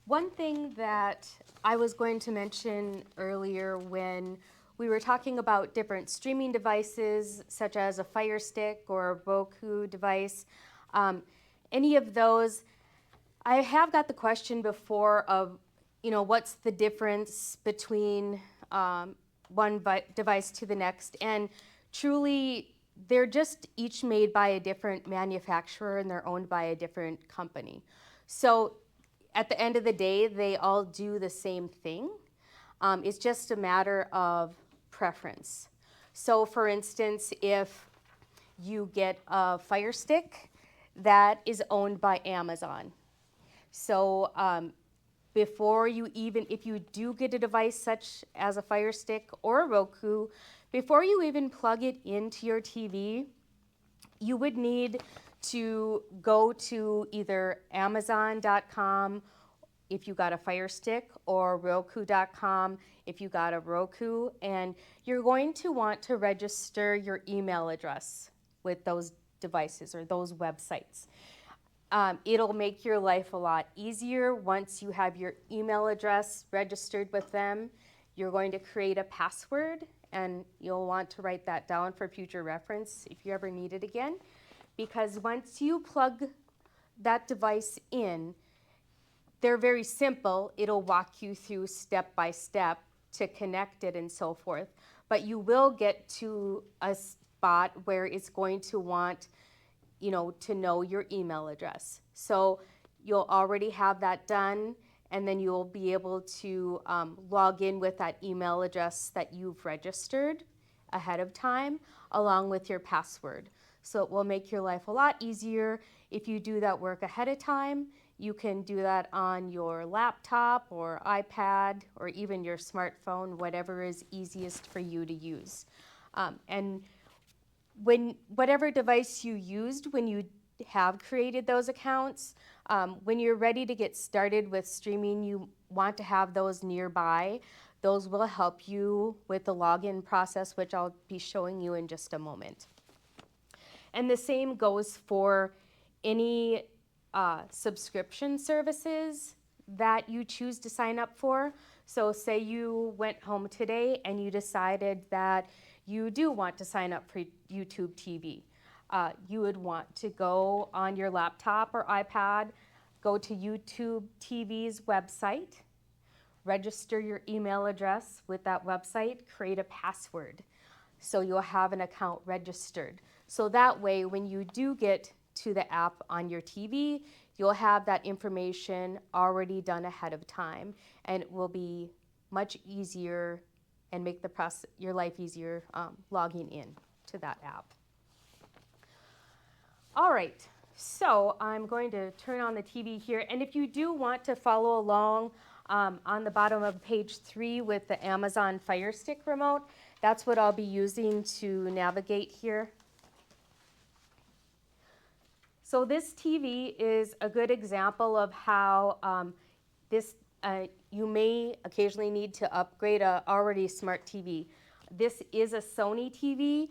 One thing that I was going to mention earlier when we were talking about different streaming devices, such as a Fire Stick or a Roku device, um, any of those, I have got the question before of, what's the difference between one device to the next? And truly, they're just each made by a different manufacturer and they're owned by a different company. So at the end of the day, they all do the same thing. It's just a matter of preference. So, for instance, if you get a Fire Stick that is owned by Amazon. So, before you even, if you do get a device such as a Fire Stick or a Roku, before you even plug it into your TV, you would need to go to either Amazon.com if you got a Fire Stick or Roku.com if you got a Roku, and you're going to want to register your email address with those devices or those websites. It'll make your life a lot easier once you have your email address registered with them. You're going to create a password, and you'll want to write that down for future reference if you ever need it again. Because once you plug that device in, they're very simple. It'll walk you through step by step to connect it and so forth. But you will get to a spot where it's going to want, to know your email address. So you'll already have that done, and then you'll be able to log in with that email address that you've registered ahead of time, along with your password. So it will make your life a lot easier if you do that work ahead of time. You can do that on your laptop or iPad or even your smartphone, whatever is easiest for you to use. And when whatever device you used when you have created those accounts, when you're ready to get started with streaming, you want to have those nearby. Those will help you with the login process, which I'll be showing you in just a moment. And the same goes for any subscription services that you choose to sign up for. So say you went home today and you decided that you do want to sign up for YouTube TV. You would want to go on your laptop or iPad, go to YouTube TV's website, register your email address with that website, create a password. So you'll have an account registered. So that way, when you do get to the app on your TV, you'll have that information already done ahead of time, and it will be much easier and make your life easier logging in to that app. All right, so I'm going to turn on the TV here, and if you do want to follow along on the bottom of page 3 with the Amazon Fire Stick remote, that's what I'll be using to navigate here. So this TV is a good example of how you may occasionally need to upgrade a already smart TV. This is a Sony TV,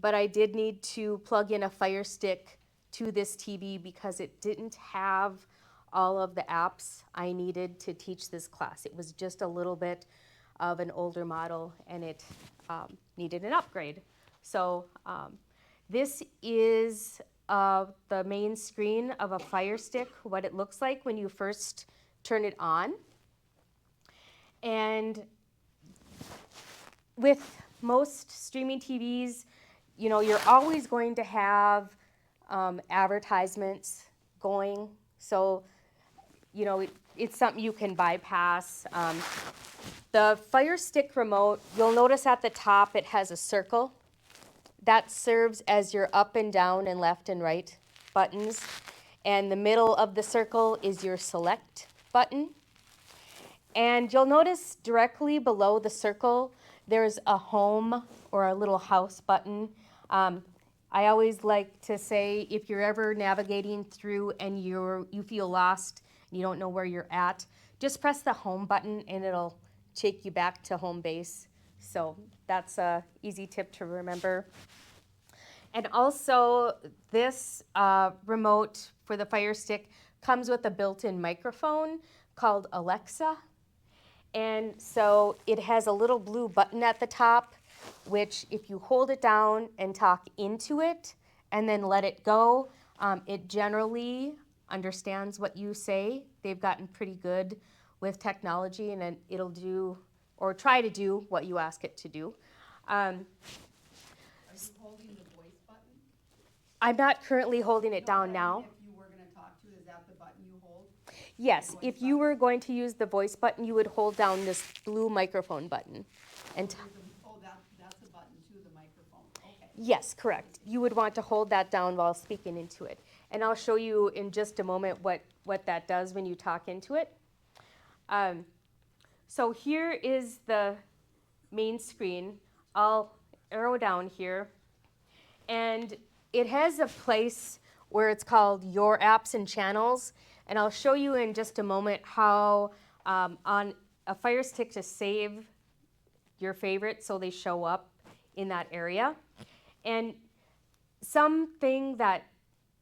but I did need to plug in a Fire Stick to this TV because it didn't have all of the apps I needed to teach this class. It was just a little bit of an older model, and it needed an upgrade. So this is the main screen of a Fire Stick, what it looks like when you first turn it on. And with most streaming TVs, you're always going to have advertisements going. So, it's something you can bypass. The Fire Stick remote, you'll notice at the top it has a circle. That serves as your up and down and left and right buttons. And the middle of the circle is your select button. And you'll notice directly below the circle, there's a home or a little house button. I always like to say if you're ever navigating through and you feel lost, and you don't know where you're at, just press the home button and it'll take you back to home base. So that's an easy tip to remember. And also this remote for the Fire Stick comes with a built-in microphone called Alexa. And so it has a little blue button at the top, which if you hold it down and talk into it and then let it go, it generally understands what you say. They've gotten pretty good with technology, and then it'll do or try to do what you ask it to do. Are you holding the voice button? I'm not currently holding it down now. If you were gonna talk to, is that the button you hold? Yes, if you were going to use the voice button, you would hold down this blue microphone button. And Oh, that's a button to the microphone, okay. yes, correct. You would want to hold that down while speaking into it. And I'll show you in just a moment what that does when you talk into it. So here is the main screen. I'll arrow down here. And it has a place where it's called Your Apps and Channels. And I'll show you in just a moment how on a Fire Stick to save your favorites so they show up in that area. And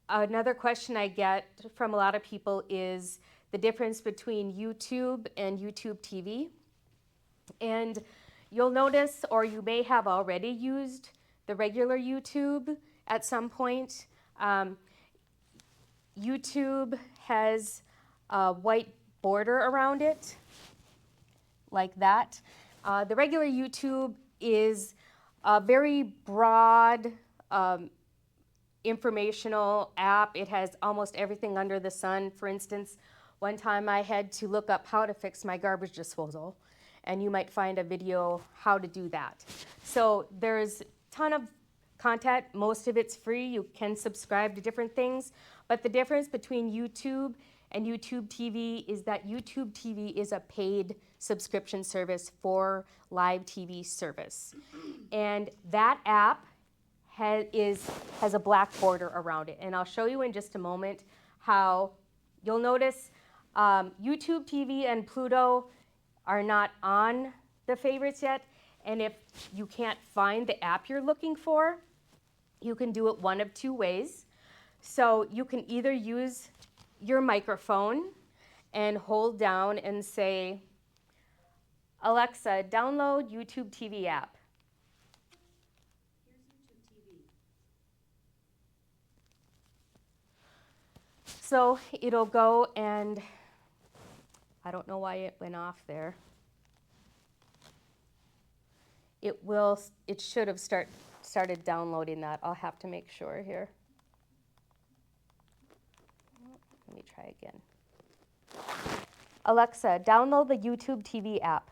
another question I get from a lot of people is the difference between YouTube and YouTube TV. And you'll notice, or you may have already used the regular YouTube at some point. YouTube has a white border around it, like that. The regular YouTube is a very broad informational app. It has almost everything under the sun. For instance, one time I had to look up how to fix my garbage disposal, and you might find a video how to do that. So there's a ton of content. Most of it's free. You can subscribe to different things. But the difference between YouTube and YouTube TV is that YouTube TV is a paid subscription service for live TV service. And that app has a black border around it. And I'll show you in just a moment how you'll notice YouTube TV and Pluto are not on the favorites yet. And if you can't find the app you're looking for, you can do it one of two ways. So you can either use your microphone and hold down and say, Alexa, download YouTube TV app. Here's YouTube TV. So it'll go and, I don't know why it went off there. It should have started downloading that. I'll have to make sure here. Let me try again. Alexa, download the YouTube TV app.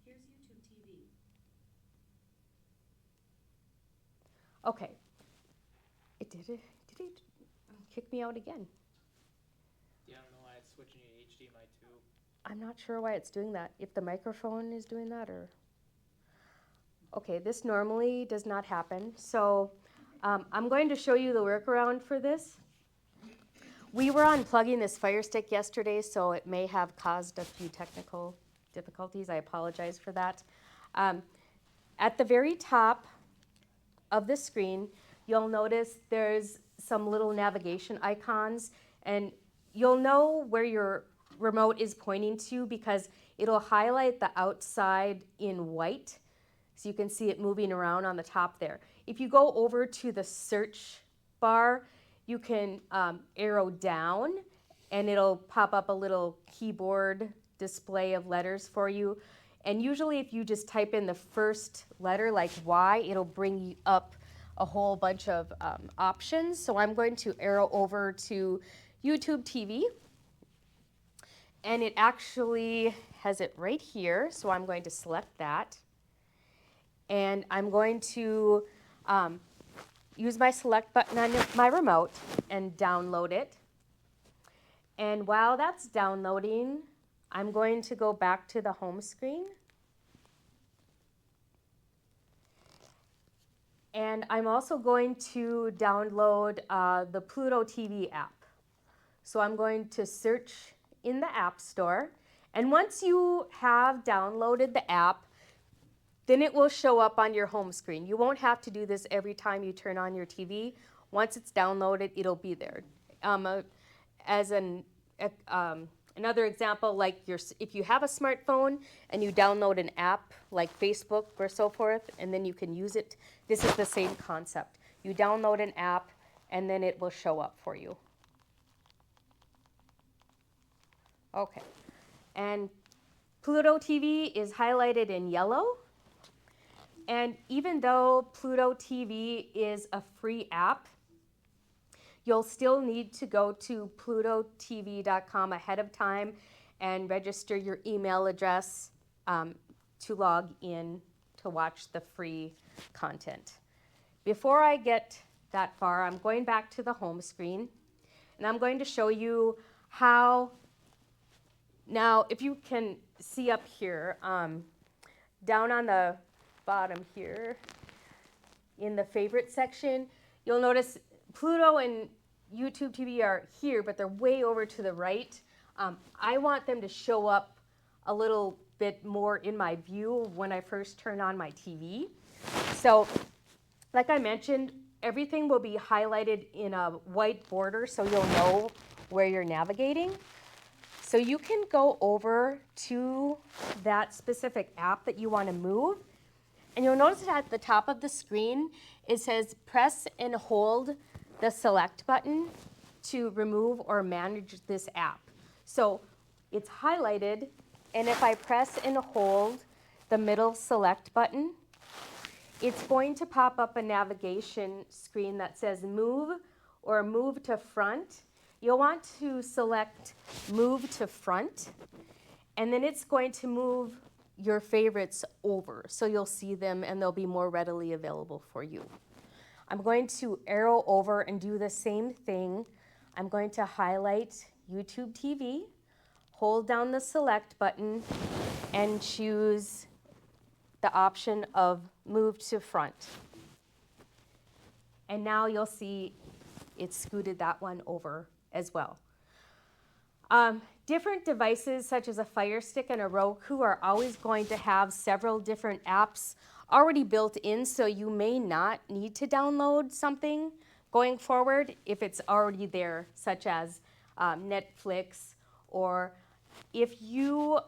Here's YouTube TV. Okay. Did it kick me out again? Yeah, I don't know why it's switching you to HDMI too. I'm not sure why it's doing that. If the microphone is doing that or... Okay, this normally does not happen. So I'm going to show you the workaround for this. We were unplugging this Fire Stick yesterday, so it may have caused a few technical difficulties. I apologize for that. At the very top of the screen, you'll notice there's some little navigation icons, and you'll know where your remote is pointing to because it'll highlight the outside in white, so you can see it moving around on the top there. If you go over to the search bar, you can arrow down, and it'll pop up a little keyboard display of letters for you. And usually if you just type in the first letter, like Y, it'll bring you up a whole bunch of options. So I'm going to arrow over to YouTube TV. And it actually has it right here, so I'm going to select that. And I'm going to use my select button on my remote and download it. And while that's downloading, I'm going to go back to the home screen. And I'm also going to download the Pluto TV app. So I'm going to search in the App Store. And once you have downloaded the app, then it will show up on your home screen. You won't have to do this every time you turn on your TV. Once it's downloaded, it'll be there. as another example, like if you have a smartphone and you download an app like Facebook or so forth, and then you can use it, this is the same concept. You download an app and then it will show up for you. Okay, and Pluto TV is highlighted in yellow. And even though Pluto TV is a free app, you'll still need to go to plutotv.com ahead of time and register your email address to log in to watch the free content. Before I get that far, I'm going back to the home screen, and I'm going to show you how. Now, if you can see up here, down on the bottom here, in the favorite section, you'll notice Pluto and YouTube TV are here, but they're way over to the right. I want them to show up a little bit more in my view when I first turn on my TV. So, like I mentioned, everything will be highlighted in a white border so you'll know where you're navigating. So you can go over to that specific app that you want to move, and you'll notice that at the top of the screen, it says press and hold the select button to remove or manage this app. So it's highlighted, and if I press and hold the middle select button, it's going to pop up a navigation screen that says move or move to front. You'll want to select move to front, and then it's going to move your favorites over, so you'll see them and they'll be more readily available for you. I'm going to arrow over and do the same thing. I'm going to highlight YouTube TV, hold down the select button, and choose the option of move to front. And now you'll see it's scooted that one over as well. Different devices such as a Fire Stick and a Roku are always going to have several different apps already built in, so you may not need to download something going forward if it's already there, such as Netflix, or if you,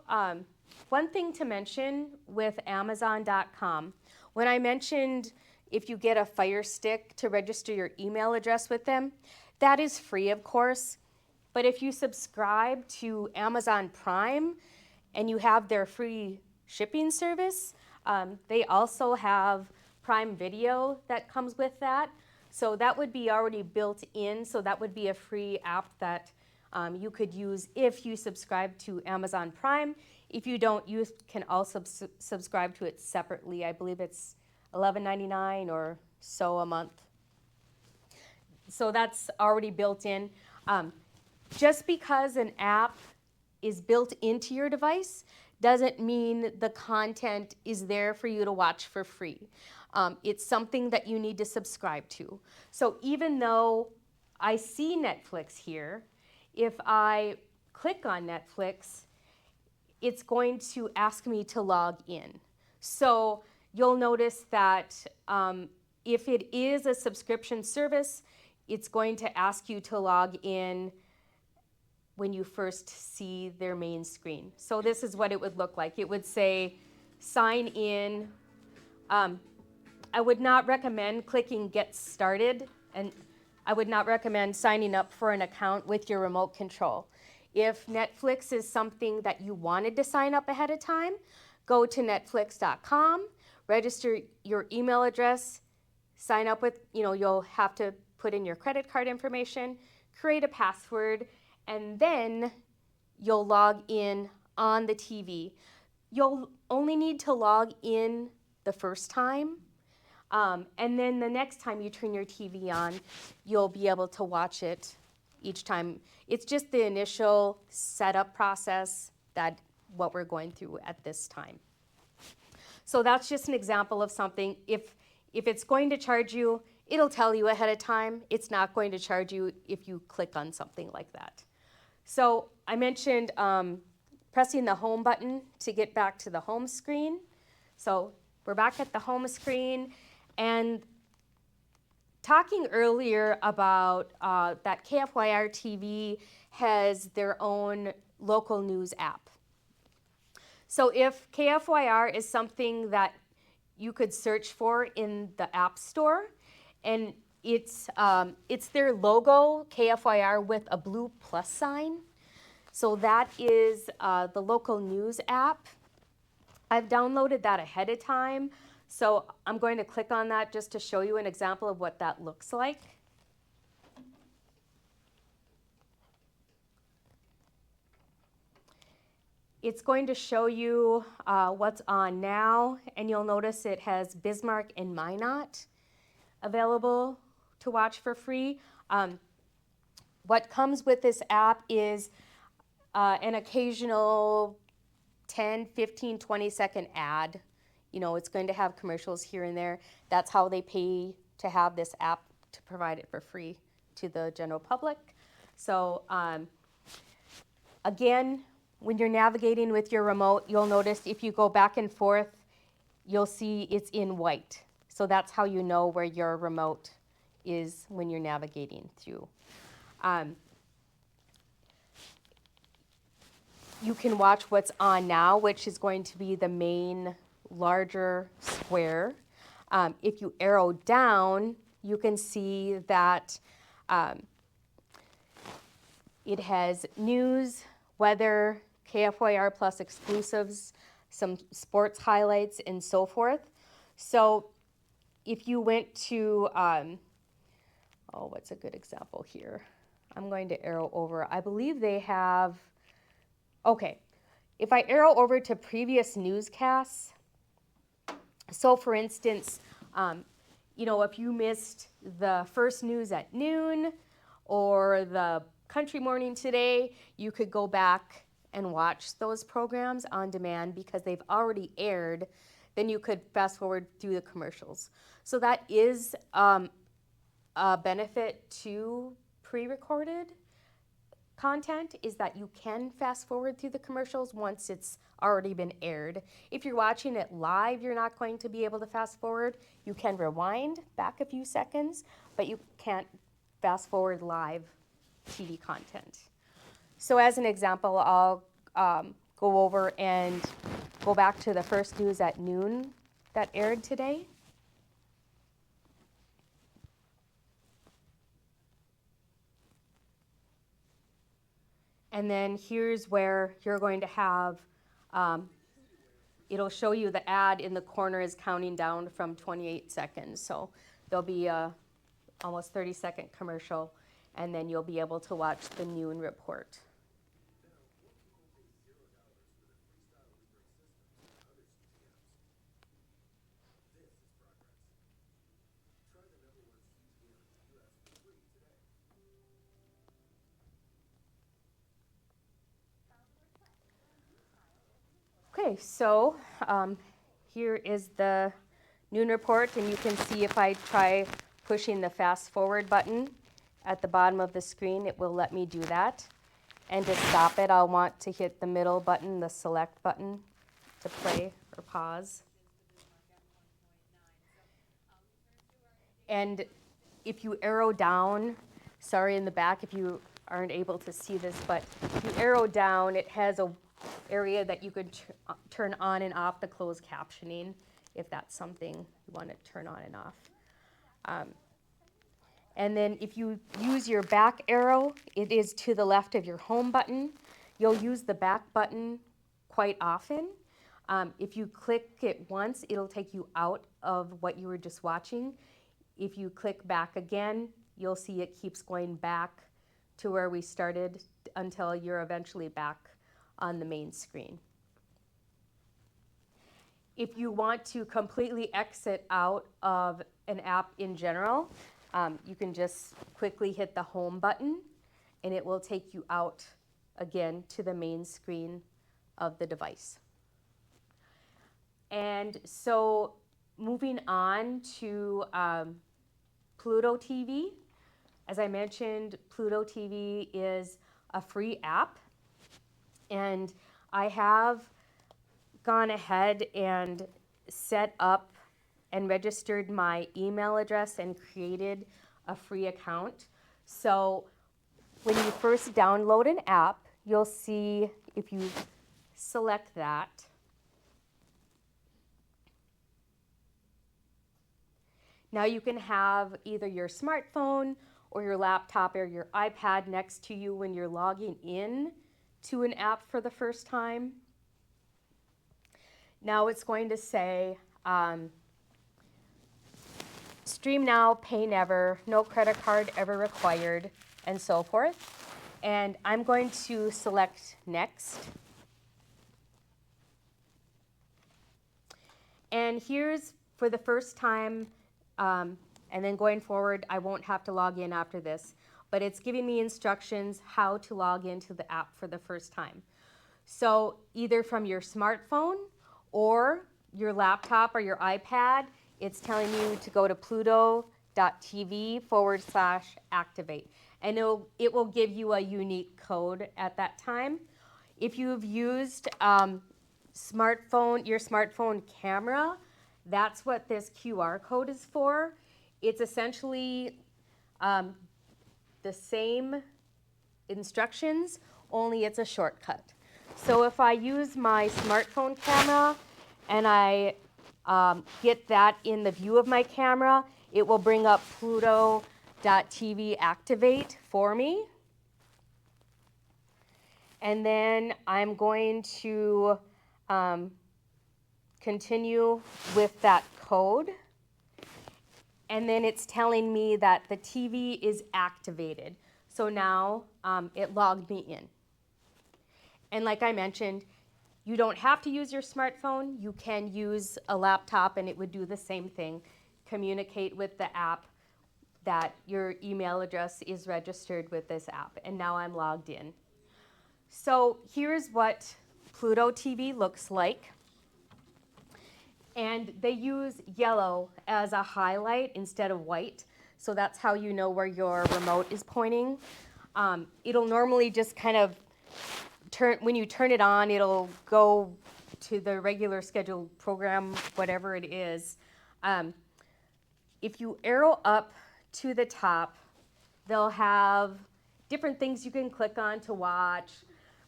one thing to mention with Amazon.com, when I mentioned if you get a Fire Stick to register your email address with them, that is free, of course. But if you subscribe to Amazon Prime and you have their free shipping service, they also have Prime Video that comes with that. So that would be already built in, so that would be a free app that you could use if you subscribe to Amazon Prime. If you don't, you can also subscribe to it separately. I believe it's $11.99 or so a month. So that's already built in. Just because an app is built into your device doesn't mean the content is there for you to watch for free. It's something that you need to subscribe to. So even though I see Netflix here, if I click on Netflix, it's going to ask me to log in. So you'll notice that if it is a subscription service, it's going to ask you to log in when you first see their main screen. So this is what it would look like. It would say sign in. I would not recommend clicking get started, and I would not recommend signing up for an account with your remote control. If Netflix is something that you wanted to sign up ahead of time, go to netflix.com, register your email address, sign up with, you'll have to put in your credit card information, create a password, and then you'll log in on the TV. You'll only need to log in the first time, and then the next time you turn your TV on, you'll be able to watch it each time. It's just the initial setup process that what we're going through at this time. So that's just an example of something. If it's going to charge you, it'll tell you ahead of time. It's not going to charge you if you click on something like that. So I mentioned pressing the home button to get back to the home screen. So we're back at the home screen, and talking earlier about that KFYR TV has their own local news app. So if KFYR is something that you could search for in the App Store, and it's their logo, KFYR, with a blue plus sign. So that is the local news app. I've downloaded that ahead of time, so I'm going to click on that just to show you an example of what that looks like. It's going to show you what's on now, and you'll notice it has Bismarck and Minot available to watch for free. What comes with this app is an occasional 10, 15, 20-second ad. You know, it's going to have commercials here and there. That's how they pay to have this app, to provide it for free to the general public. So again, when you're navigating with your remote, you'll notice if you go back and forth, you'll see it's in white. So that's how you know where your remote is when you're navigating through. You can watch what's on now, which is going to be the main larger square. If you arrow down, you can see that it has news, weather, KFYR plus exclusives, some sports highlights, and so forth. So if you went to, what's a good example here? I'm going to arrow over. I believe they have, okay, if I arrow over to previous newscasts, so for instance, you know, if you missed the first news at noon or the Country Morning Today, you could go back and watch those programs on demand because they've already aired. Then you could fast forward through the commercials. So that is a benefit to pre-recorded content, is that you can fast forward through the commercials once it's already been aired. If you're watching it live, you're not going to be able to fast forward. You can rewind back a few seconds, but you can't fast forward live TV content. So as an example, I'll go over and go back to the first news at noon that aired today. And then here's where you're going to have, it'll show you the ad in the corner is counting down from 28 seconds. So there'll be a almost 30-second commercial, and then you'll be able to watch the noon report. Okay, so here is the noon report, and you can see if I try pushing the fast forward button at the bottom of the screen, it will let me do that. And to stop it, I'll want to hit the middle button, the select button, to play or pause. And if you arrow down, sorry in the back if you aren't able to see this, but if you arrow down, it has a area that you could turn on and off the closed captioning if that's something you want to turn on and off. And then if you use your back arrow, it is to the left of your home button. You'll use the back button quite often. If you click it once, it'll take you out of what you were just watching. If you click back again, you'll see it keeps going back to where we started until you're eventually back on the main screen. If you want to completely exit out of an app in general, you can just quickly hit the home button and it will take you out again to the main screen of the device. And so moving on to Pluto TV. As I mentioned, Pluto TV is a free app, and I have gone ahead and set up and registered my email address and created a free account. So when you first download an app, you'll see if you select that, now you can have either your smartphone or your laptop or your iPad next to you when you're logging in to an app for the first time. Now it's going to say, stream now, pay never, no credit card ever required, and so forth. And I'm going to select next. And here's for the first time, and then going forward, I won't have to log in after this, but it's giving me instructions how to log into the app for the first time. So either from your smartphone or your laptop or your iPad, it's telling you to go to pluto.tv/activate. And it will give you a unique code at that time. If you've used your smartphone camera, that's what this QR code is for. It's essentially the same instructions, only it's a shortcut. So if I use my smartphone camera and I get that in the view of my camera, it will bring up pluto.tv activate for me. And then I'm going to continue with that code. And then it's telling me that the TV is activated. So now it logged me in. And like I mentioned, you don't have to use your smartphone. You can use a laptop and it would do the same thing. Communicate with the app that your email address is registered with this app. And now I'm logged in. So here's what Pluto TV looks like. And they use yellow as a highlight instead of white. So that's how you know where your remote is pointing. It'll normally just kind of when you turn it on, it'll go to the regular scheduled program, whatever it is. If you arrow up to the top, they'll have different things you can click on to watch.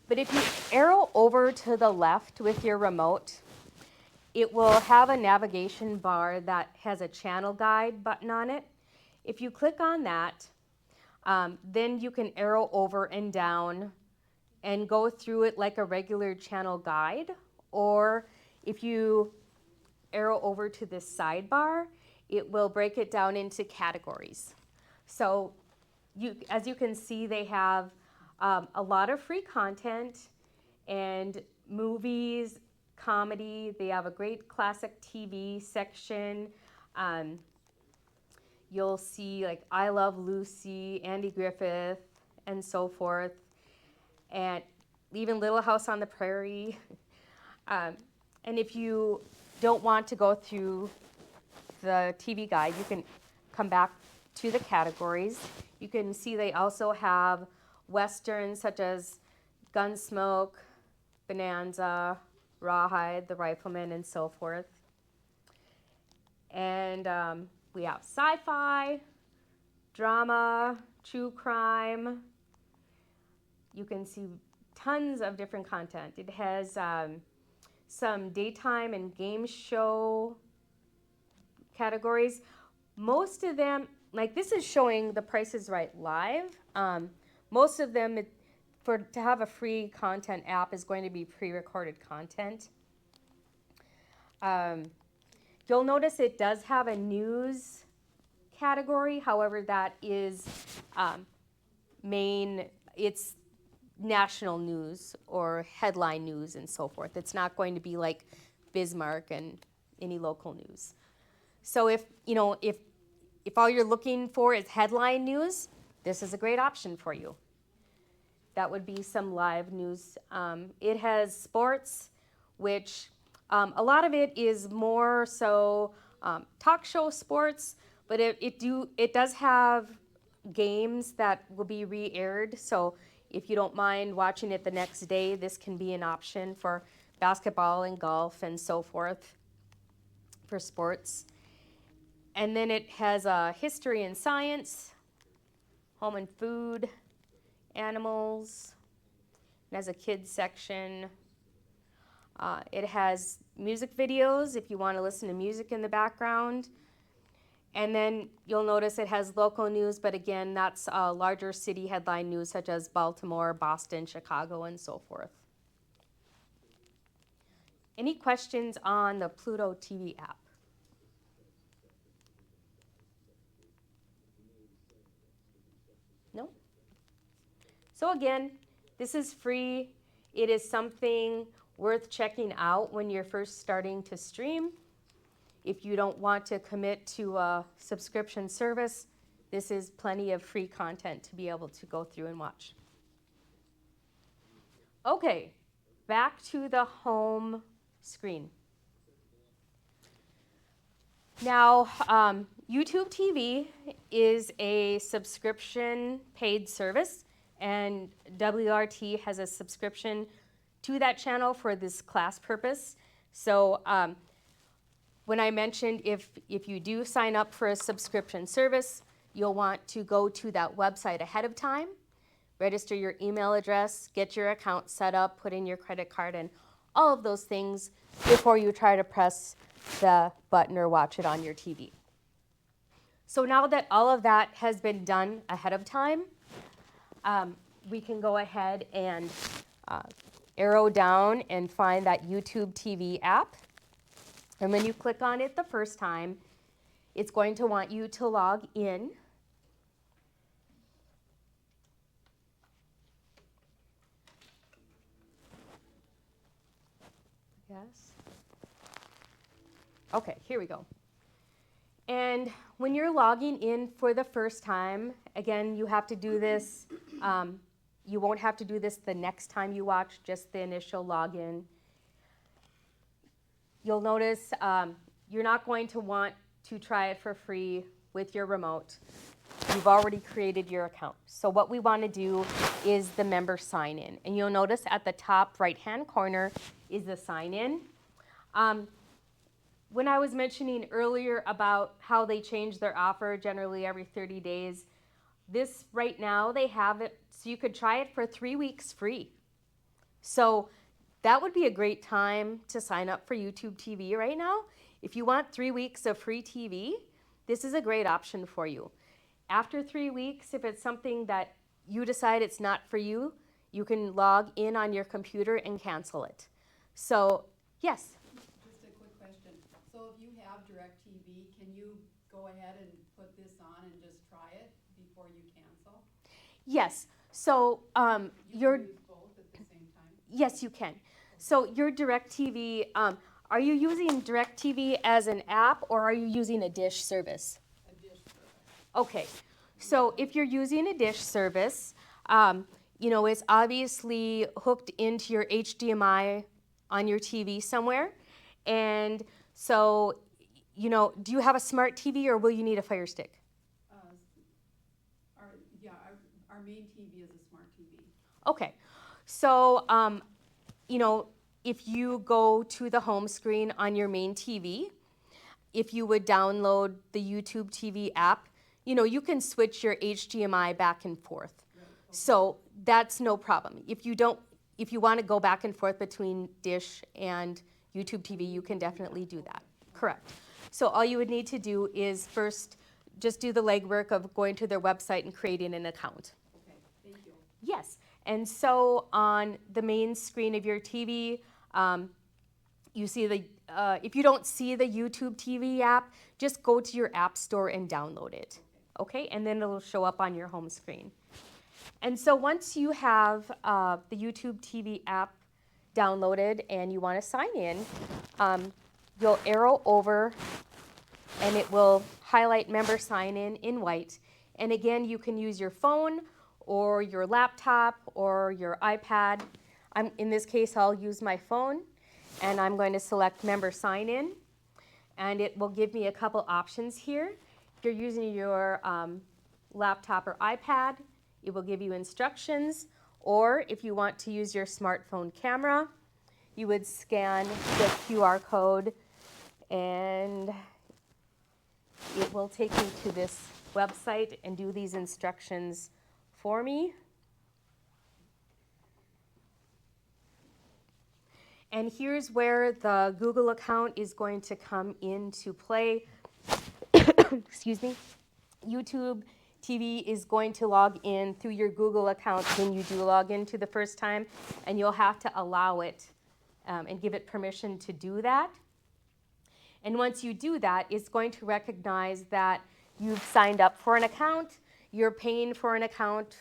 But if you arrow over to the left with your remote, it will have a navigation bar that has a channel guide button on it. If you click on that, then you can arrow over and down and go through it like a regular channel guide. Or if you arrow over to this sidebar, it will break it down into categories. So as you can see, they have a lot of free content and movies, comedy. They have a great classic TV section. You'll see like I Love Lucy, Andy Griffith, and so forth. And even Little House on the Prairie. And if you don't want to go through the TV guide, you can come back to the categories. You can see they also have westerns such as Gunsmoke, Bonanza, Rawhide, The Rifleman, and so forth. And we have sci-fi, drama, true crime. You can see tons of different content. It has some daytime and game show categories. Most of them, like this is showing The Price is Right live. Most of them, to have a free content app is going to be pre-recorded content. You'll notice it does have a news category. However, that is it's national news or headline news and so forth. It's not going to be like Bismarck and any local news. So if all you're looking for is headline news, this is a great option for you. That would be some live news. It has sports, which a lot of it is more so talk show sports, but it does have games that will be re-aired. So if you don't mind watching it the next day, this can be an option for basketball and golf and so forth for sports. And then it has history and science, home and food, animals. It has a kids section. It has music videos if you want to listen to music in the background. And then you'll notice it has local news, but again, that's larger city headline news such as Baltimore, Boston, Chicago, and so forth. Any questions on the Pluto TV app? No? So again, this is free. It is something worth checking out when you're first starting to stream. If you don't want to commit to a subscription service, this is plenty of free content to be able to go through and watch. Okay, back to the home screen. Now, YouTube TV is a subscription paid service, and WRT has a subscription to that channel for this class purpose. So when I mentioned if you do sign up for a subscription service, you'll want to go to that website ahead of time, register your email address, get your account set up, put in your credit card, and all of those things before you try to press the button or watch it on your TV. So now that all of that has been done ahead of time, we can go ahead and arrow down and find that YouTube TV app. And when you click on it the first time, it's going to want you to log in. Yes. Okay, here we go. And when you're logging in for the first time, again, you have to do this. You won't have to do this the next time you watch, just the initial login. You'll notice you're not going to want to try it for free with your remote. You've already created your account. So what we want to do is the member sign in. And you'll notice at the top right-hand corner is the sign in. When I was mentioning earlier about how they change their offer generally every 30 days, this right now they have it so you could try it for 3 weeks free. So that would be a great time to sign up for YouTube TV right now. If you want 3 weeks of free TV, this is a great option for you. After 3 weeks, if it's something that you decide it's not for you, you can log in on your computer and cancel it. So, yes? Just a quick question. So if you have DirecTV, can you go ahead and put this on and just try it before you cancel? Yes. So, You can use both at the same time? yes, you can. So your DirecTV, are you using DirecTV as an app or are you using a dish service? A dish service. Okay, so if you're using a dish service, it's obviously hooked into your HDMI on your TV somewhere. And so, do you have a smart TV or will you need a Fire Stick? Our main TV is a smart TV. Okay, so, if you go to the home screen on your main TV, if you would download the YouTube TV app, you can switch your HDMI back and forth. Right. Okay. So that's no problem. If you want to go back and forth between Dish and YouTube TV, you can definitely do that. Correct. So all you would need to do is first just do the legwork of going to their website and creating an account. Okay, thank you. Yes. And so on the main screen of your TV, you see if you don't see the YouTube TV app, just go to your app store and download it. Okay, and then it'll show up on your home screen. And so once you have the YouTube TV app downloaded and you want to sign in, you'll arrow over and it will highlight member sign in white. And again, you can use your phone or your laptop or your iPad. In this case, I'll use my phone and I'm going to select member sign in. And it will give me a couple options here. If you're using your laptop or iPad, it will give you instructions. Or if you want to use your smartphone camera, you would scan the QR code and it will take you to this website and do these instructions for me. And here's where the Google account is going to come into play. Excuse me. YouTube TV is going to log in through your Google account when you do log into the first time, and you'll have to allow it and give it permission to do that. And once you do that, it's going to recognize that you've signed up for an account, you're paying for an account,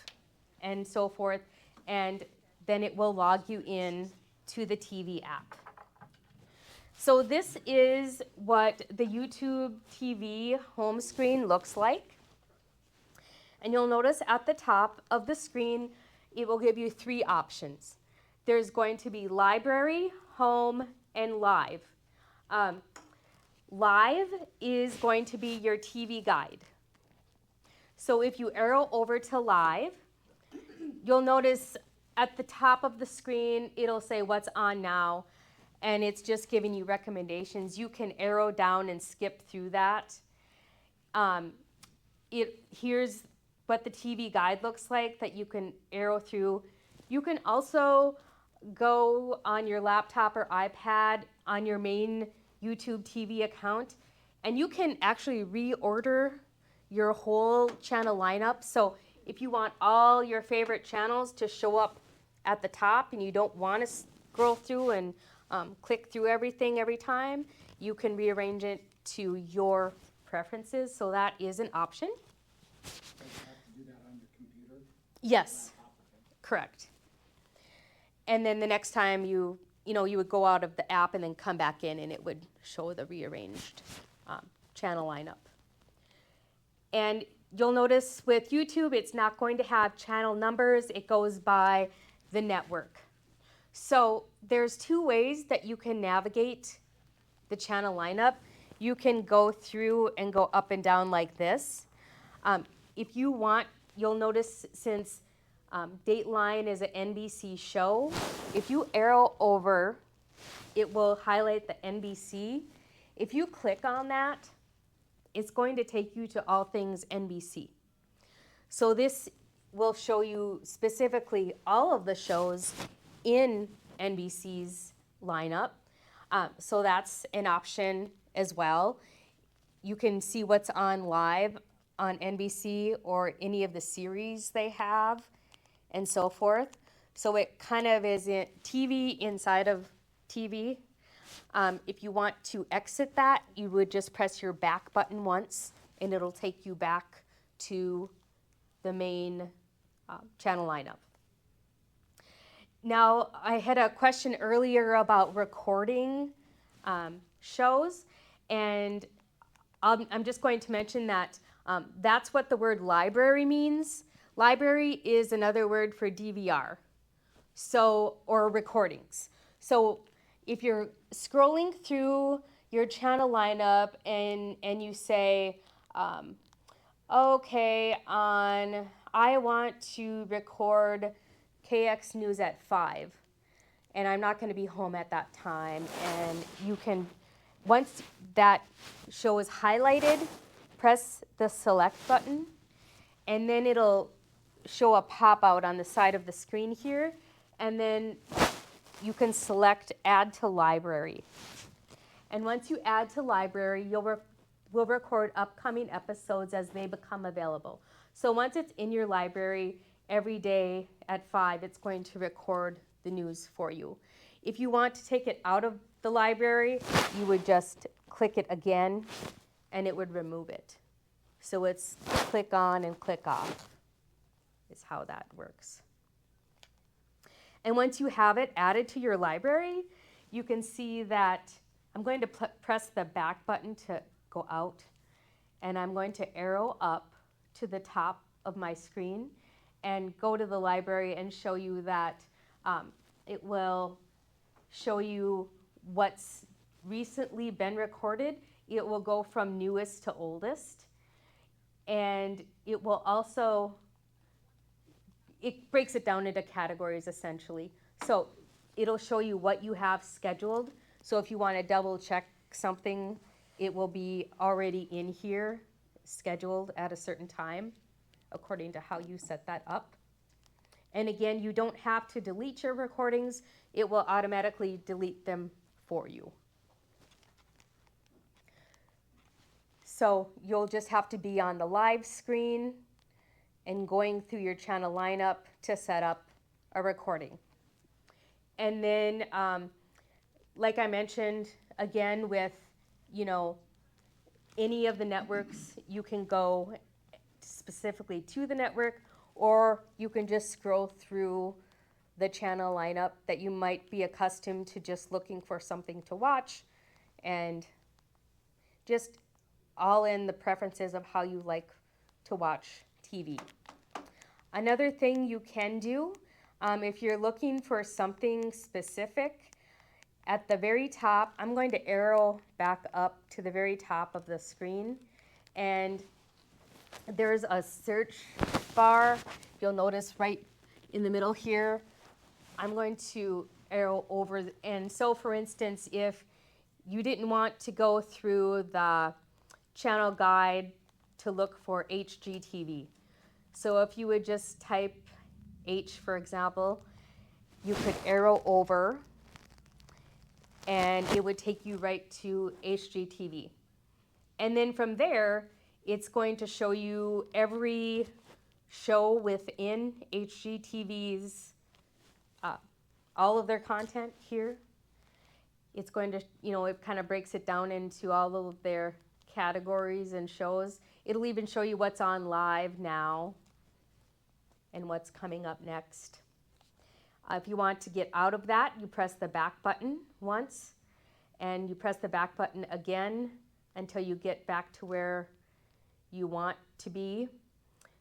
and so forth, and then it will log you in to the TV app. So this is what the YouTube TV home screen looks like. And you'll notice at the top of the screen, it will give you 3 options. There's going to be library, home, and live. Live is going to be your TV guide. So if you arrow over to live, you'll notice at the top of the screen, it'll say what's on now, and it's just giving you recommendations. You can arrow down and skip through that. Here's what the TV guide looks like that you can arrow through. You can also go on your laptop or iPad on your main YouTube TV account, and you can actually reorder your whole channel lineup. So if you want all your favorite channels to show up at the top and you don't want to scroll through and click through everything every time, you can rearrange it to your preferences. So that is an option. Do you have to do that on your computer? Yes, Laptop, okay. correct. And then the next time you would go out of the app and then come back in, and it would show the rearranged channel lineup. And you'll notice with YouTube, it's not going to have channel numbers. It goes by the network. So there's 2 ways that you can navigate the channel lineup. You can go through and go up and down like this. If you want, you'll notice since Dateline is an NBC show, if you arrow over, it will highlight the NBC. If you click on that, it's going to take you to all things NBC. So this will show you specifically all of the shows in NBC's lineup. So that's an option as well. You can see what's on live on NBC or any of the series they have and so forth. So it kind of is in TV inside of TV. If you want to exit that, you would just press your back button once, and it'll take you back to the main channel lineup. Now, I had a question earlier about recording shows, and I'm just going to mention that that's what the word library means. Library is another word for DVR, or recordings. So if you're scrolling through your channel lineup and you say, okay, I want to record KX News at 5, and I'm not going to be home at that time, and you can, once that show is highlighted, press the select button, and then it'll show a pop-out on the side of the screen here, and then you can select Add to Library. And once you add to library, we'll record upcoming episodes as they become available. So once it's in your library, every day at 5, it's going to record the news for you. If you want to take it out of the library, you would just click it again, and it would remove it. So it's click on and click off is how that works. And once you have it added to your library, you can see that I'm going to press the back button to go out, and I'm going to arrow up to the top of my screen and go to the library and show you that it will show you what's recently been recorded. It will go from newest to oldest, and it will also, it breaks it down into categories essentially. So it'll show you what you have scheduled. So if you want to double check something, it will be already in here, scheduled at a certain time, according to how you set that up. And again, you don't have to delete your recordings. It will automatically delete them for you. So you'll just have to be on the live screen and going through your channel lineup to set up a recording. And then, like I mentioned, again, with, any of the networks, you can go specifically to the network, or you can just scroll through the channel lineup that you might be accustomed to just looking for something to watch, and just all in the preferences of how you like to watch TV. Another thing you can do, if you're looking for something specific, at the very top, I'm going to arrow back up to the very top of the screen, and there's a search bar. You'll notice right in the middle here, I'm going to arrow over, and so for instance, if you didn't want to go through the channel guide to look for HGTV, so if you would just type H, for example, you could arrow over, and it would take you right to HGTV. And then from there, it's going to show you every show within HGTV's, all of their content here. It's going to, it kind of breaks it down into all of their categories and shows. It'll even show you what's on live now and what's coming up next. If you want to get out of that, you press the back button once, and you press the back button again until you get back to where you want to be.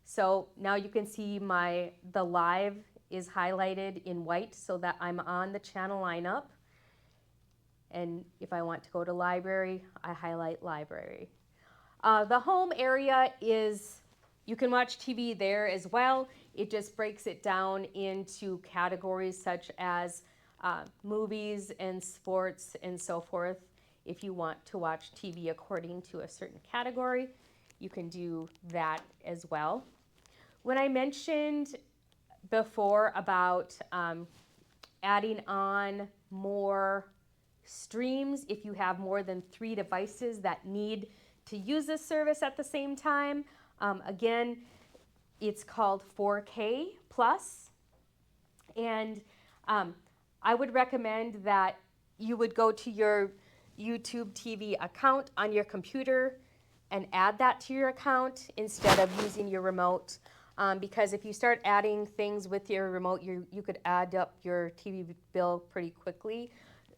So now you can see the live is highlighted in white so that I'm on the channel lineup. And if I want to go to library, I highlight library. The home area is, you can watch TV there as well. It just breaks it down into categories such as movies and sports and so forth. If you want to watch TV according to a certain category, you can do that as well. When I mentioned before about adding on more streams, if you have more than 3 devices that need to use this service at the same time, again, it's called 4K Plus, and I would recommend that you would go to your YouTube TV account on your computer and add that to your account instead of using your remote, because if you start adding things with your remote, you could add up your TV bill pretty quickly.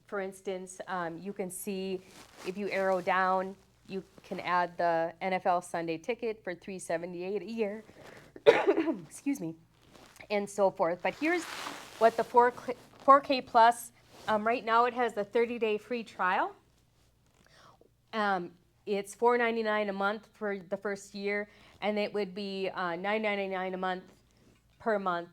For instance, you can see if you arrow down, you can add the NFL Sunday Ticket for $378 a year. Excuse me, and so forth. But here's what the 4K Plus, right now it has a 30-day free trial. It's $4.99 a month for the first year, and it would be $9.99 a month per month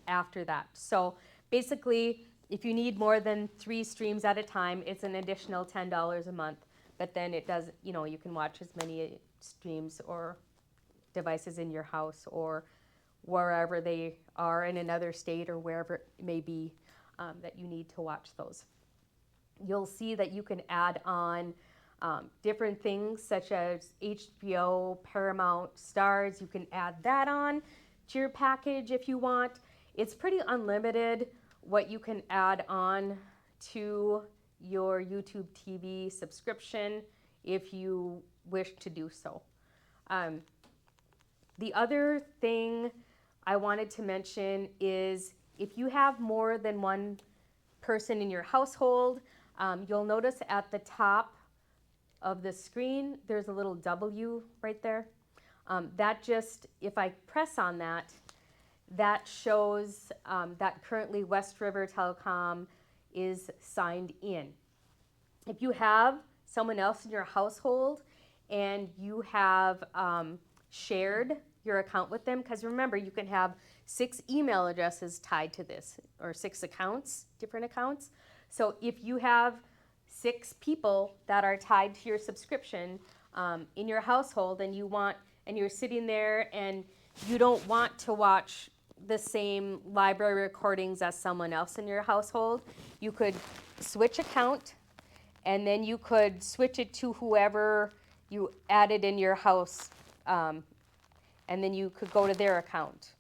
after that. So basically, if you need more than 3 streams at a time, it's an additional $10 a month. But then it does, you can watch as many streams or devices in your house or wherever they are in another state or wherever it may be that you need to watch those. You'll see that you can add on different things such as HBO, Paramount, Stars. You can add that on to your package if you want. It's pretty unlimited what you can add on to your YouTube TV subscription if you wish to do so. The other thing I wanted to mention is if you have more than one person in your household, you'll notice at the top of the screen there's a little W right there. That just, if I press on that, that shows that currently West River Telecom is signed in. If you have someone else in your household and you have shared your account with them, because remember, you can have 6 email addresses tied to this, or 6 accounts, different accounts. So if you have 6 people that are tied to your subscription in your household, and you're sitting there and you don't want to watch the same library recordings as someone else in your household, you could switch account, and then you could switch it to whoever you added in your house, and then you could go to their account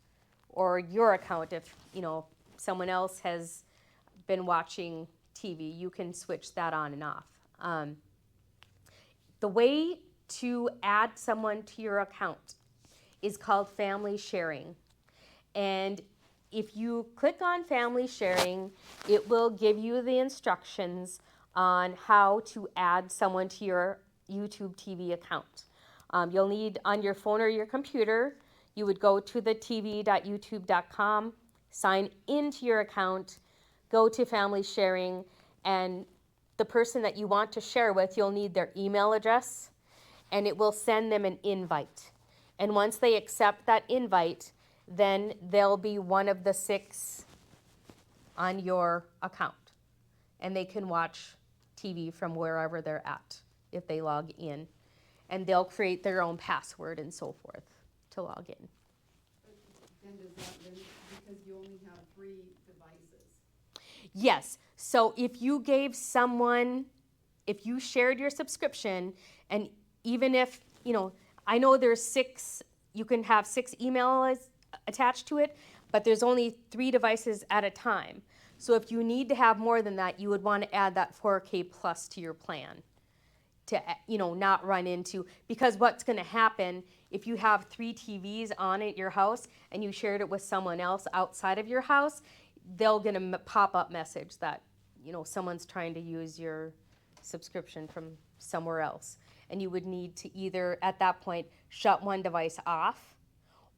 or your account if someone else has been watching TV. You can switch that on and off. The way to add someone to your account is called family sharing. And if you click on family sharing, it will give you the instructions on how to add someone to your YouTube TV account. You'll need on your phone or your computer, you would go to the tv.youtube.com, sign into your account, go to family sharing, and the person that you want to share with, you'll need their email address, and it will send them an invite. And once they accept that invite, then they'll be one of the 6 on your account. And they can watch TV from wherever they're at if they log in. And they'll create their own password and so forth to log in. Then does that limit, because you only have 3 devices? Yes. So if you gave someone, if you shared your subscription, and even if, I know there's 6, you can have 6 emails attached to it, but there's only 3 devices at a time. So if you need to have more than that, you would want to add that 4K plus to your plan to, not run into, because what's going to happen if you have 3 TVs on at your house and you shared it with someone else outside of your house, they'll get a pop-up message that, someone's trying to use your subscription from somewhere else. And you would need to either, at that point, shut one device off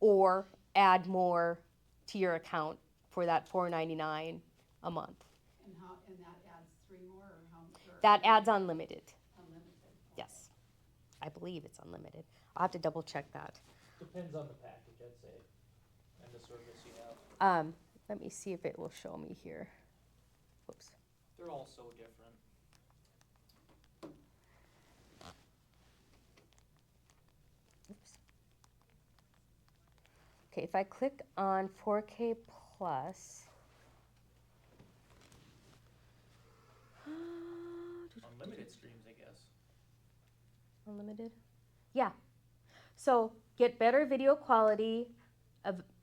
or add more to your account for that $4.99 a month. And that adds 3 more, or how? Or That adds unlimited. unlimited? Yes. I believe it's unlimited. I'll have to double check that. Depends on the package, I'd say, and the service you have. Let me see if it will show me here. Oops. They're all so different. Oops. Okay, if I click on 4K plus. Unlimited streams, I guess. Unlimited? Yeah. So get better video quality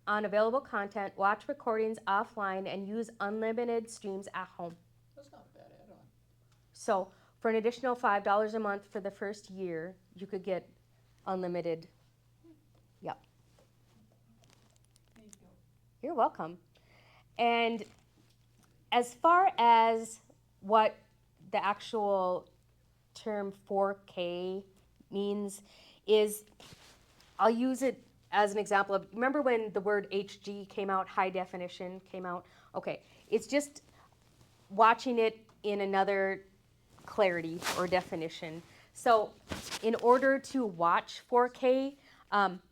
on available content, watch recordings offline, and use unlimited streams at home. That's not a bad add-on. So for an additional $5 a month for the first year, you could get unlimited. Yep. Thank you. You're welcome. And as far as what the actual term 4K means is, I'll use it as an example of, remember when the word HD came out, high definition came out? Okay, it's just watching it in another clarity or definition. So in order to watch 4K,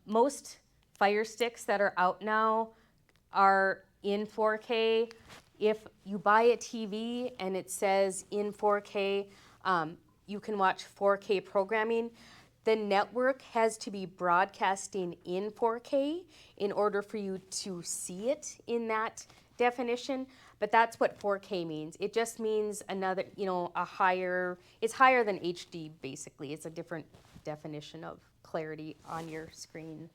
most Fire Sticks that are out now are in 4K. If you buy a TV and it says in 4K, you can watch 4K programming. The network has to be broadcasting in 4K in order for you to see it in that definition. But that's what 4K means. It just means another, a higher, it's higher than HD basically. It's a different definition of clarity on your screen.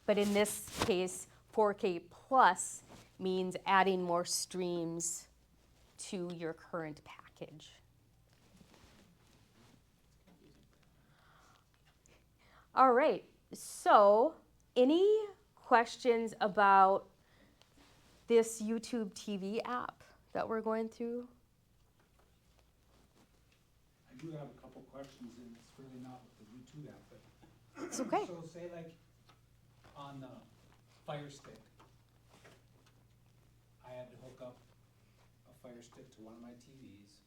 But in this case, 4K plus means adding more streams to your current package. All right, so any questions about this YouTube TV app that we're going through? I do have a couple questions, and it's really not with the YouTube app, but. It's okay. So say like, on the Fire Stick, I had to hook up a Fire Stick to one of my TVs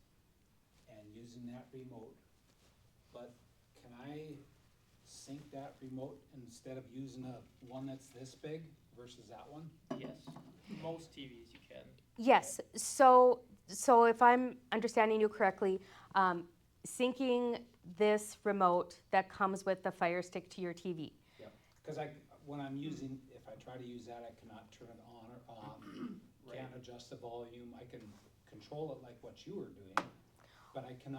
and using that remote, but can I sync that remote instead of using one that's this big versus that one? Yes, most TVs you can. Yes, so if I'm understanding you correctly, syncing this remote that comes with the Fire Stick to your TV. Yeah, because when I'm using, if I try to use that, I cannot turn it on or off. Right. Can't adjust the volume, I can control it like what you were doing, but I can't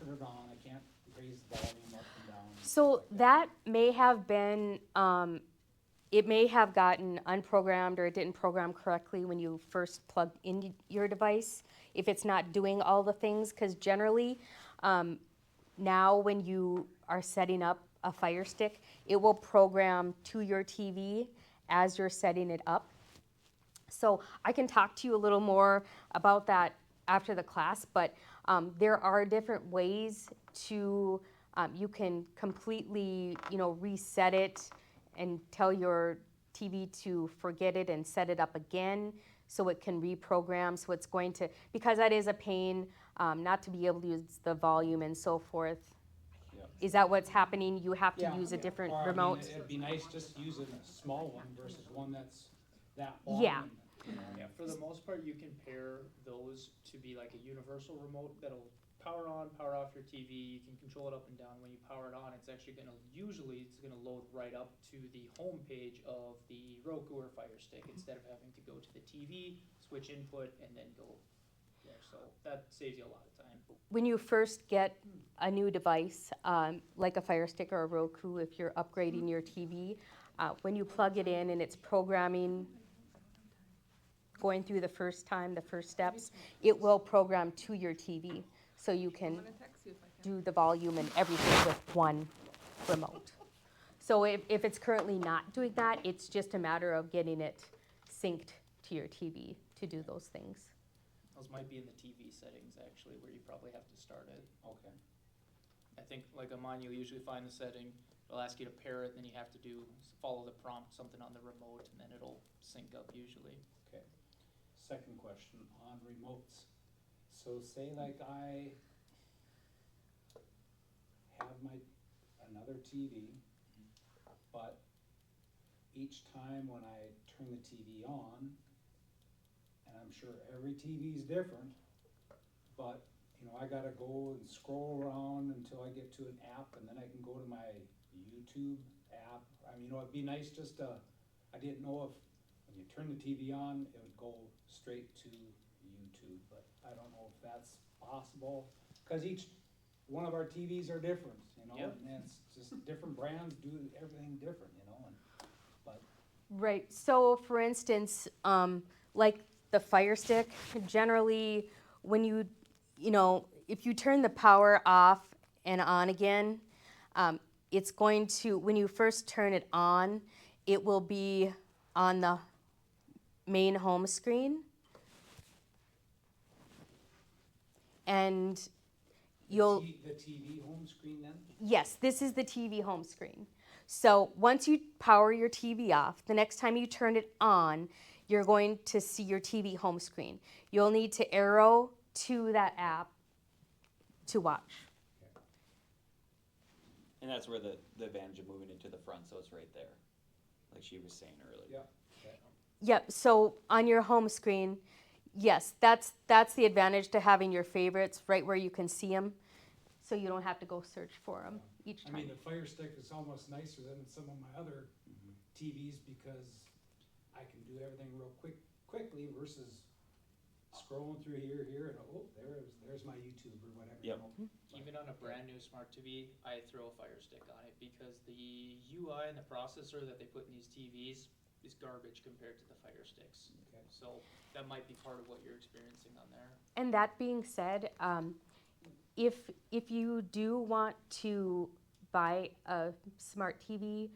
turn it on, I can't raise the volume up and down. So like that may have been, it may have gotten unprogrammed or it didn't program correctly when you first plugged in your device, if it's not doing all the things, because generally, now when you are setting up a Fire Stick, it will program to your TV as you're setting it up. So I can talk to you a little more about that after the class, but there are different ways to, you can completely, reset it and tell your TV to forget it and set it up again so it can reprogram, so it's going to, because that is a pain, not to be able to use the volume and so forth. Yep. Is that what's happening? You have to Yeah. use a different Or, I mean, remote? it'd be nice just using a small one versus one that's that long. Yeah. and, you know, Yeah, for the most part, you can pair those to be like a universal remote that'll power on, power off your TV. You can control it up and down. When you power it on, it's gonna load right up to the home page of the Roku or Fire Stick instead of having to go to the TV, switch input, and then go there. So that saves you a lot of time. When you first get a new device, like a Fire Stick or a Roku, if you're upgrading your TV, when you plug it in and it's programming, going through the first steps, it will program to your TV, so you can do the volume and everything with one remote. So if it's currently not doing that, it's just a matter of getting it synced to your TV to do those things. Those might be in the TV settings actually, where you probably have to start it. Okay, I think like on mine, you'll usually find the setting, it'll ask you to pair it, and then you have to follow the prompt, something on the remote, and then it'll sync up usually. okay. Second question on remotes. So say like I have another TV, but each time when I turn the TV on, and I'm sure every TV's different, but, I gotta go and scroll around until I get to an app, and then I can go to my YouTube app. I mean, it'd be nice just I didn't know if when you turn the TV on, it would go straight to YouTube, but I don't know if that's possible, cause each one of our TVs are different, Yep. and it's just different brands do everything different, and, but, Right, so for instance, like the Fire Stick, generally, when if you turn the power off and on again, it's going to, when you first turn it on, it will be on the main home screen. And you'll... the TV home screen then? Yes, this is the TV home screen. So once you power your TV off, the next time you turn it on, you're going to see your TV home screen. You'll need to arrow to that app to watch. And that's where the advantage of moving it to the front, so it's right there, like she was saying earlier. Yeah. Yep, so on your home screen, yes, that's the advantage to having your favorites right where you can see them, so you don't have to go search for them each I time. mean, the Fire Stick is almost nicer than some of my other TVs because I can do everything real quickly versus scrolling through here, and there's my YouTube or whatever. Yep. Even on a brand new smart TV, I throw a Fire Stick on it because the UI and the processor that they put in these TVs is garbage compared to the Fire Sticks. Okay. So that might be part of what you're experiencing on there. And that being said, if you do want to buy a smart TV,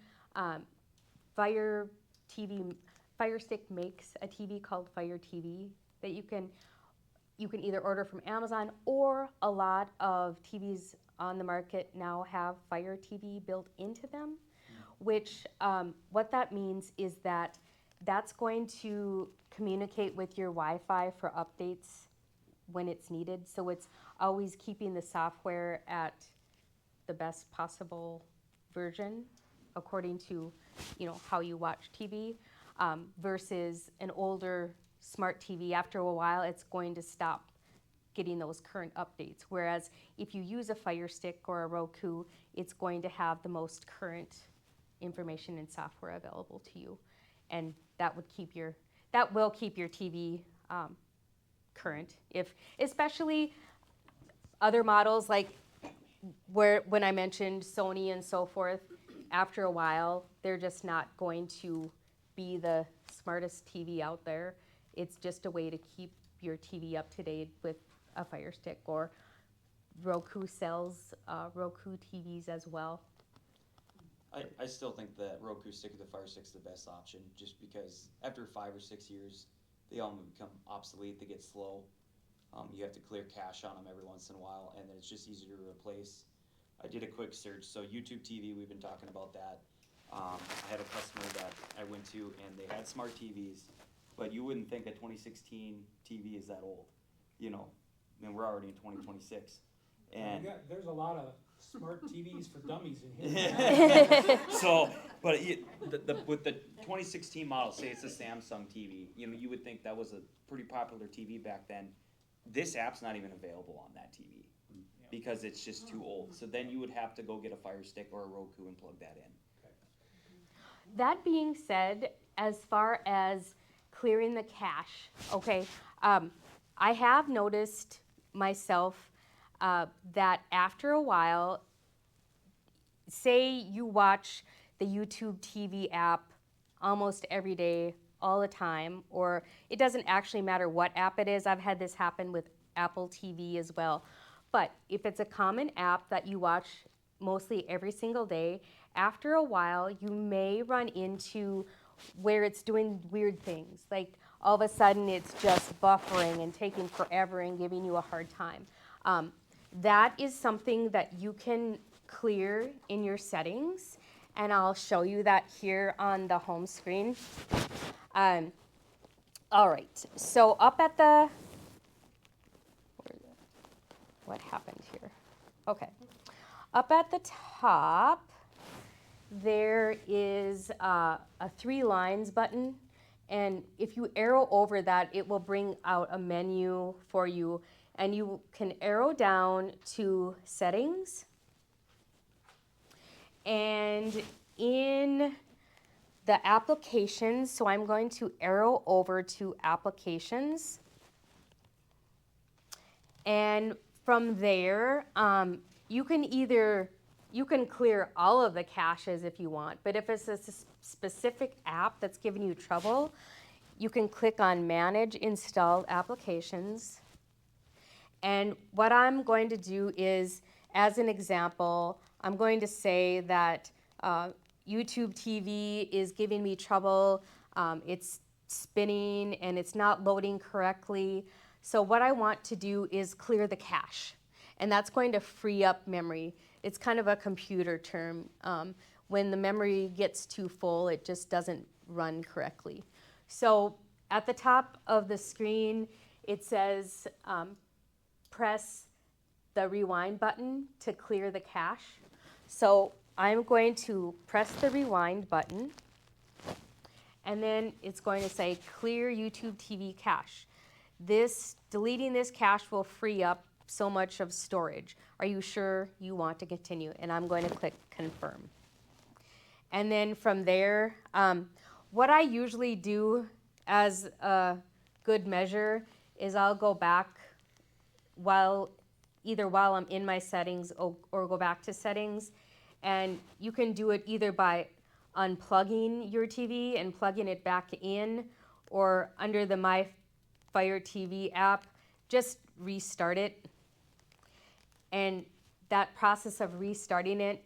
Fire Stick makes a TV called Fire TV that you can either order from Amazon, or a lot of TVs on the market now have Fire TV built into them, which what that means is that that's going to communicate with your Wi-Fi for updates when it's needed. So it's always keeping the software at the best possible version according to how you watch TV, versus an older smart TV. After a while, it's going to stop getting those current updates. Whereas if you use a Fire Stick or a Roku, it's going to have the most current information and software available to you, and that will keep your TV current. If especially other models like when I mentioned Sony and so forth, after a while they're just not going to be the smartest TV out there. It's just a way to keep your TV up to date with a Fire Stick, or Roku sells Roku TVs as well. I still think that Roku stick with the Fire Stick's the best option, just because after 5 or 6 years, they all become obsolete, they get slow. You have to clear cache on them every once in a while, and then it's just easier to replace. I did a quick search, so YouTube TV, we've been talking about that. I had a customer that I went to, and they had smart TVs, but you wouldn't think a 2016 TV is that old, you know? I mean, we're already in 2026, and There's a lot of smart TVs for dummies in here. so, but with the 2016 model, say it's a Samsung TV, you know, you would think that was a pretty popular TV back then. This app's not even available on that TV because it's just too old. So then you would have to go get a Fire Stick or a Roku and plug that in. That being said, as far as clearing the cache, okay, I have noticed myself that after a while, say you watch the YouTube TV app almost every day, all the time, or it doesn't actually matter what app it is. I've had this happen with Apple TV as well. But if it's a common app that you watch mostly every single day, after a while you may run into where it's doing weird things. Like all of a sudden it's just buffering and taking forever and giving you a hard time. That is something that you can clear in your settings, and I'll show you that here on the home screen. All right, so up at the, what happened here? Okay, up at the top, there is a 3 lines button, and if you arrow over that, it will bring out a menu for you, and you can arrow down to settings, and in the applications, so I'm going to arrow over to applications, and from there, you can clear all of the caches if you want, but if it's a specific app that's giving you trouble, you can click on Manage Installed Applications. And what I'm going to do is, as an example, I'm going to say that YouTube TV is giving me trouble, it's spinning and it's not loading correctly. So what I want to do is clear the cache, and that's going to free up memory. It's kind of a computer term. When the memory gets too full, it just doesn't run correctly. So at the top of the screen, it says press the rewind button to clear the cache. So I'm going to press the rewind button, and then it's going to say clear YouTube TV cache. Deleting this cache will free up so much of storage. Are you sure you want to continue? And I'm going to click confirm. And then from there, what I usually do as a good measure is I'll go back either while I'm in my settings or go back to settings. And you can do it either by unplugging your TV and plugging it back in, or under the My Fire TV app, just restart it. And that process of restarting it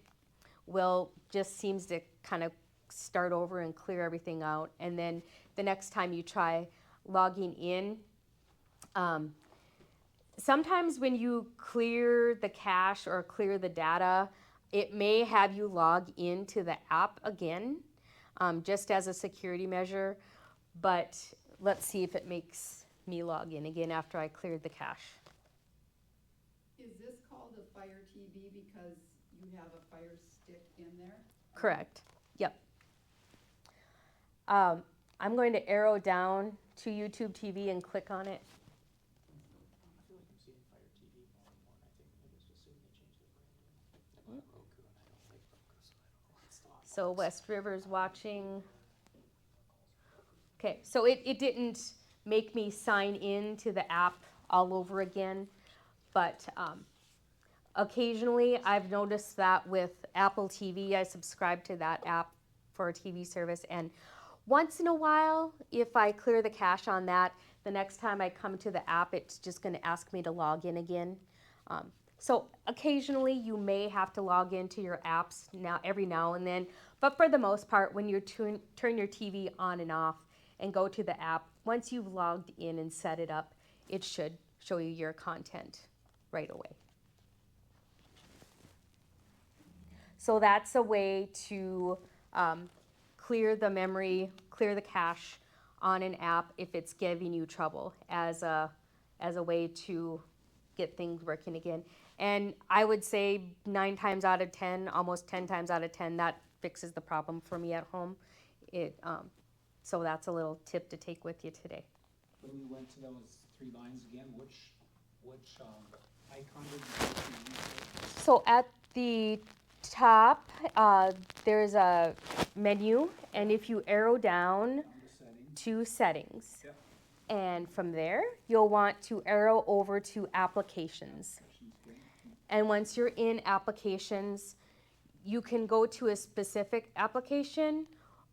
seems to kind of start over and clear everything out. And then the next time you try logging in, sometimes when you clear the cache or clear the data, it may have you log into the app again, just as a security measure. But let's see if it makes me log in again after I cleared the cache. Is this called a Fire TV because you have a Fire Stick in there? Correct. Yep. I'm going to arrow down to YouTube TV and click on it. I feel like I'm seeing Fire TV more and more, and I think maybe it's just soon they change the branding. I bought Roku and I don't like Roku, so I don't know what it's So West River's watching. Okay, so it didn't make me sign in to the app all over again, but occasionally I've noticed that with Apple TV, I subscribe to that app for a TV service, and once in a while, if I clear the cache on that, the next time I come to the app, it's just going to ask me to log in again. So occasionally you may have to log into your apps every now and then, but for the most part, when you turn your TV on and off and go to the app, once you've logged in and set it up, it should show you your content right away. So that's a way to clear the memory, clear the cache on an app if it's giving you trouble as a way to get things working again. And I would say 9 times out of 10, almost 10 times out of 10, that fixes the problem for me at home. So that's a little tip to take with you today. When we went to those 3 lines again, which icon did you go to? So at the top, there's a menu, and if you arrow down Down to settings. to settings, Yep. and from there, you'll want to arrow over to applications. And once you're in applications, you can go to a specific application,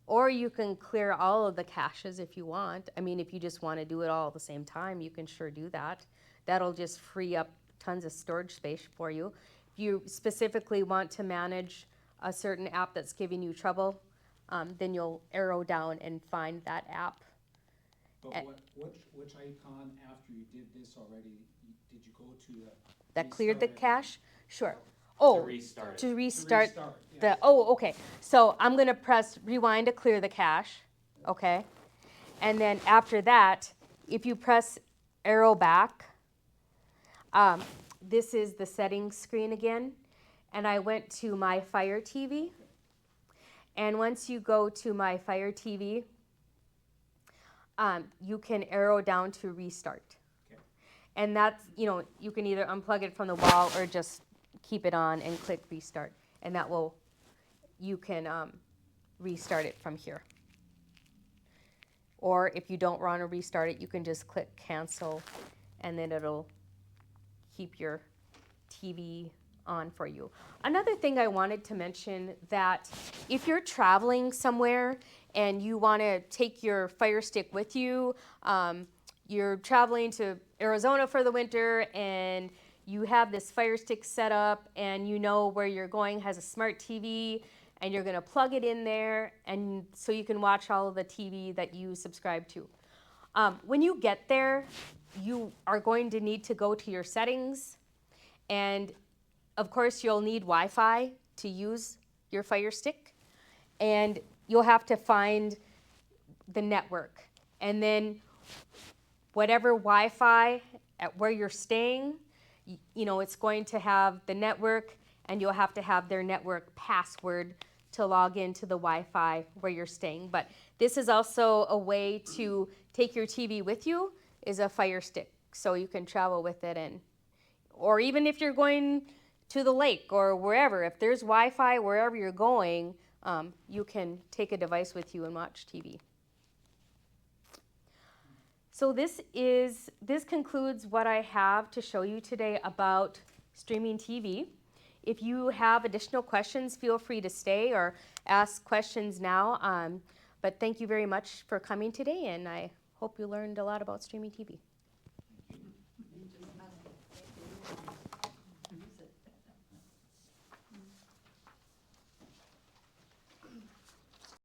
or you can clear all of the caches if you want. I mean, if you just want to do it all at the same time, you can sure do that. That'll just free up tons of storage space for you. If you specifically want to manage a certain app that's giving you trouble, then you'll arrow down and find that app. But which icon after you did this already, did you go to the? That cleared the restart cache? Sure. Oh, restart it. to it? restart Yeah. okay. So I'm gonna press rewind to clear the cache, okay? And then after that, if you press arrow back, this is the settings screen again. And I went to my Fire TV. And once you go to my Fire TV, you can arrow down to restart. Okay. And that's, you can either unplug it from the wall or just keep it on and click restart. And you can restart it from here. Or if you don't want to restart it, you can just click cancel, and then it'll keep your TV on for you. Another thing I wanted to mention, that if you're traveling somewhere and you want to take your Fire Stick with you, you're traveling to Arizona for the winter and you have this Fire Stick set up, and you know where you're going has a smart TV, and you're going to plug it in there, and so you can watch all of the TV that you subscribe to. When you get there, you are going to need to go to your settings, and of course you'll need Wi-Fi to use your Fire Stick, and you'll have to find the network, and then whatever Wi-Fi at where you're staying, it's going to have the network, and you'll have to have their network password to log into the Wi-Fi where you're staying. But this is also a way to take your TV with you, is a Fire Stick, so you can travel with it, or even if you're going to the lake or wherever, if there's Wi-Fi wherever you're going, you can take a device with you and watch TV. So this concludes what I have to show you today about streaming TV. If you have additional questions, feel free to stay or ask questions now. But thank you very much for coming today, and I hope you learned a lot about streaming TV.